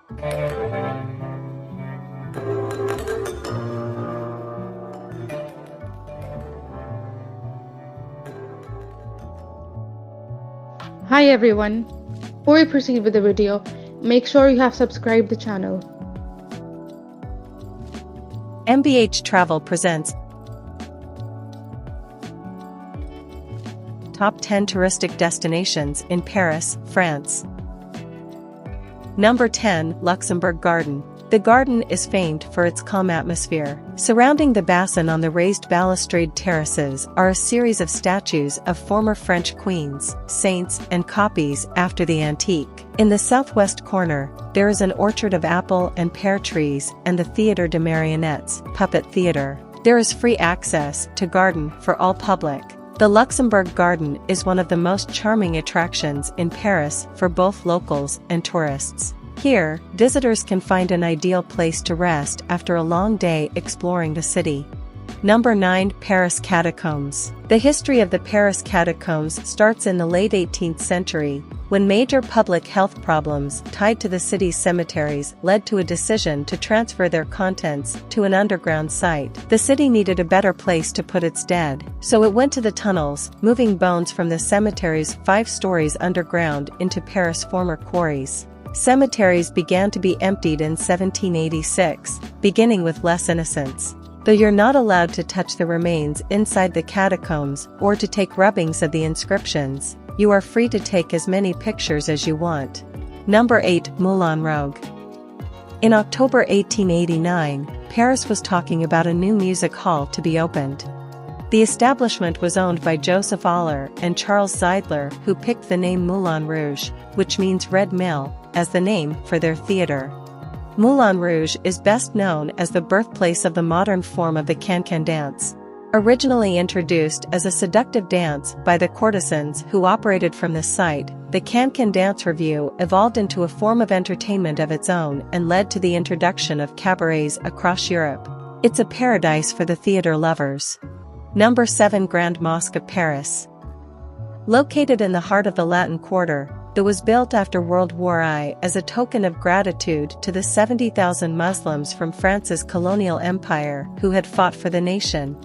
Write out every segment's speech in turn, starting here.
Hi everyone. Before we proceed with the video, make sure you have subscribed the channel. MBH Travel presents Top 10 Touristic Destinations in Paris, France. Number 10, Luxembourg Garden. The garden is famed for its calm atmosphere. Surrounding the basin on the raised balustrade terraces are a series of statues of former French queens, saints, and copies after the antique. In the southwest corner, there is an orchard of apple and pear trees and the Théâtre de Marionnettes, puppet theater. There is free access to garden for all public. The Luxembourg Garden is one of the most charming attractions in Paris for both locals and tourists. Here, visitors can find an ideal place to rest after a long day exploring the city. Number 9, Paris Catacombs. The history of the Paris Catacombs starts in the late 18th century, when major public health problems tied to the city's cemeteries led to a decision to transfer their contents to an underground site. The city needed a better place to put its dead, so it went to the tunnels, moving bones from the cemeteries 5 stories underground into Paris' former quarries. Cemeteries began to be emptied in 1786, beginning with less innocents. Though you're not allowed to touch the remains inside the catacombs or to take rubbings of the inscriptions, you are free to take as many pictures as you want. Number 8, Moulin Rouge. In October 1889, Paris was talking about a new music hall to be opened. The establishment was owned by Joseph Aller and Charles Zeidler, who picked the name Moulin Rouge, which means Red Mill, as the name for their theater. Moulin Rouge is best known as the birthplace of the modern form of the can-can dance. Originally introduced as a seductive dance by the courtesans who operated from this site, the can-can dance revue evolved into a form of entertainment of its own and led to the introduction of cabarets across Europe. It's a paradise for the theater lovers. Number 7, Grand Mosque of Paris. Located in the heart of the Latin Quarter, it was built after World War I as a token of gratitude to the 70,000 Muslims from France's colonial empire who had fought for the nation.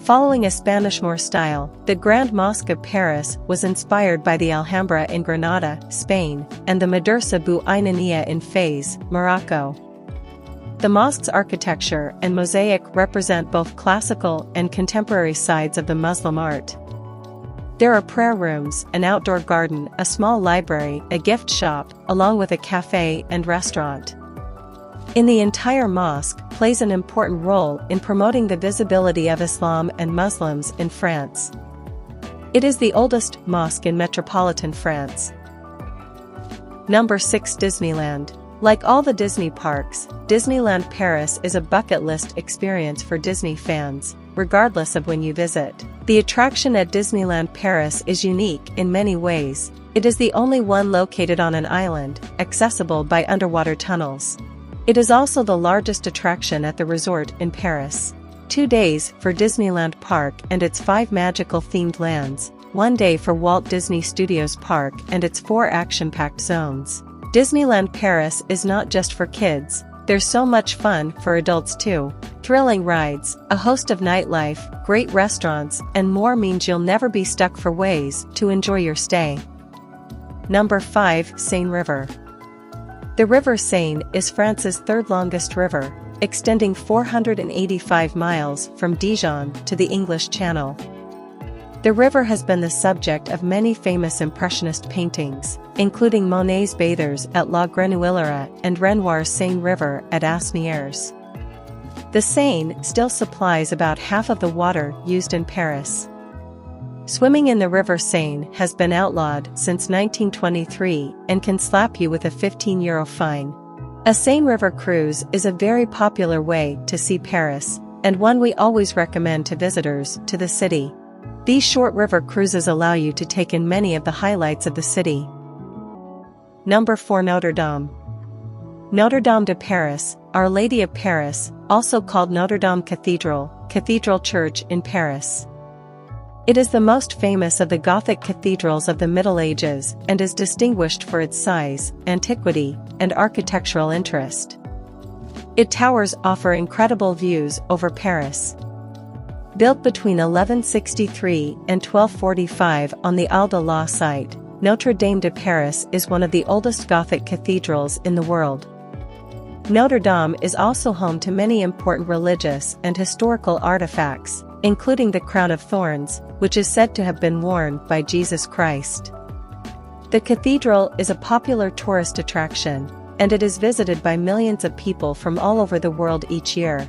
Following a Spanish Moor style, the Grand Mosque of Paris was inspired by the Alhambra in Granada, Spain, and the Madrasa Bou Aynania in Fez, Morocco. The mosque's architecture and mosaic represent both classical and contemporary sides of the Muslim art. There are prayer rooms, an outdoor garden, a small library, a gift shop, along with a cafe and restaurant. In the entire mosque plays an important role in promoting the visibility of Islam and Muslims in France. It is the oldest mosque in metropolitan France. Number 6, Disneyland. Like all the Disney parks, Disneyland Paris is a bucket list experience for Disney fans, regardless of when you visit. The attraction at Disneyland Paris is unique in many ways. It is the only one located on an island, accessible by underwater tunnels. It is also the largest attraction at the resort in Paris. 2 days for Disneyland Park and its 5 magical themed lands, 1 day for Walt Disney Studios Park and its 4 action-packed zones. Disneyland Paris is not just for kids, there's so much fun for adults too. Thrilling rides, a host of nightlife, great restaurants, and more means you'll never be stuck for ways to enjoy your stay. Number 5, Seine River. The River Seine is France's 3rd longest river, extending 485 miles from Dijon to the English Channel. The river has been the subject of many famous Impressionist paintings, including Monet's Bathers at La Grenouillerie and Renoir's Seine River at Asnières. The Seine still supplies about half of the water used in Paris. Swimming in the River Seine has been outlawed since 1923 and can slap you with a €15 fine. A Seine River cruise is a very popular way to see Paris, and one we always recommend to visitors to the city. These short river cruises allow you to take in many of the highlights of the city. Number 4, Notre Dame. Notre Dame de Paris, Our Lady of Paris, also called Notre Dame Cathedral, Cathedral Church in Paris. It is the most famous of the Gothic cathedrals of the Middle Ages and is distinguished for its size, antiquity, and architectural interest. Its towers offer incredible views over Paris. Built between 1163 and 1245 on the Ile de la site, Notre Dame de Paris is one of the oldest Gothic cathedrals in the world. Notre Dame is also home to many important religious and historical artifacts, including the crown of thorns, which is said to have been worn by Jesus Christ. The cathedral is a popular tourist attraction, and it is visited by millions of people from all over the world each year.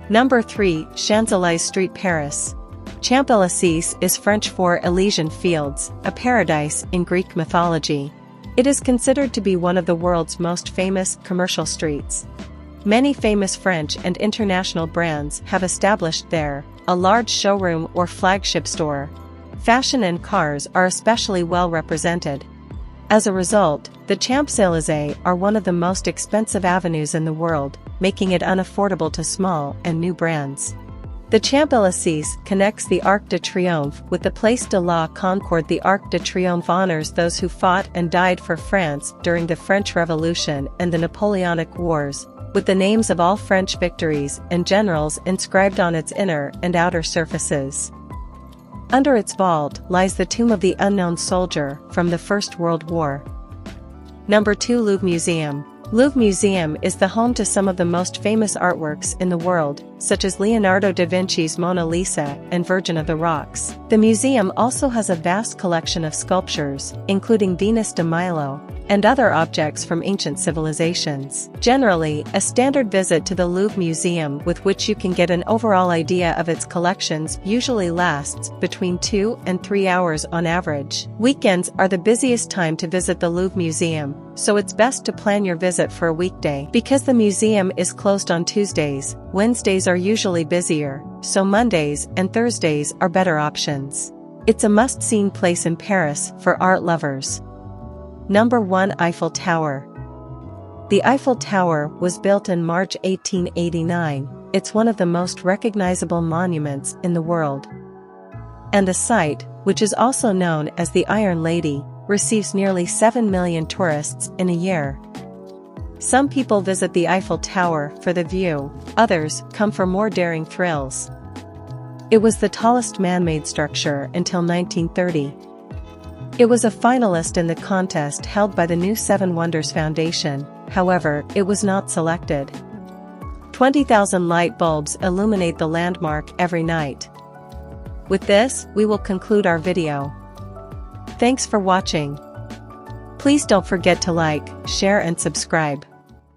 Number 3. Champs-Élysées Street, Paris. Champs-Élysées is French for Elysian Fields, a paradise in Greek mythology. It is considered to be one of the world's most famous commercial streets. Many famous French and international brands have established there, a large showroom or flagship store. Fashion and cars are especially well represented. As a result, the Champs-Élysées are one of the most expensive avenues in the world, making it unaffordable to small and new brands. The Champs-Élysées connects the Arc de Triomphe with the Place de la Concorde. The Arc de Triomphe honors those who fought and died for France during the French Revolution and the Napoleonic Wars, with the names of all French victories and generals inscribed on its inner and outer surfaces. Under its vault lies the tomb of the unknown soldier from the First World War. Number 2. Louvre Museum. Louvre Museum is the home to some of the most famous artworks in the world, such as Leonardo da Vinci's Mona Lisa and Virgin of the Rocks. The museum also has a vast collection of sculptures, including Venus de Milo, and other objects from ancient civilizations. Generally, a standard visit to the Louvre Museum with which you can get an overall idea of its collections usually lasts between 2 and 3 hours on average. Weekends are the busiest time to visit the Louvre Museum, so it's best to plan your visit for a weekday. Because the museum is closed on Tuesdays, Wednesdays are usually busier, so Mondays and Thursdays are better options. It's a must-see place in Paris for art lovers. Number 1. Eiffel Tower. The Eiffel Tower was built in March 1889. It's one of the most recognizable monuments in the world. And the site, which is also known as the Iron Lady, receives nearly 7 million tourists in a year. Some people visit the Eiffel Tower for the view, others come for more daring thrills. It was the tallest man-made structure until 1930. It was a finalist in the contest held by the New Seven Wonders Foundation, however, it was not selected. 20,000 light bulbs illuminate the landmark every night. With this, we will conclude our video. Thanks for watching. Please don't forget to like, share and subscribe.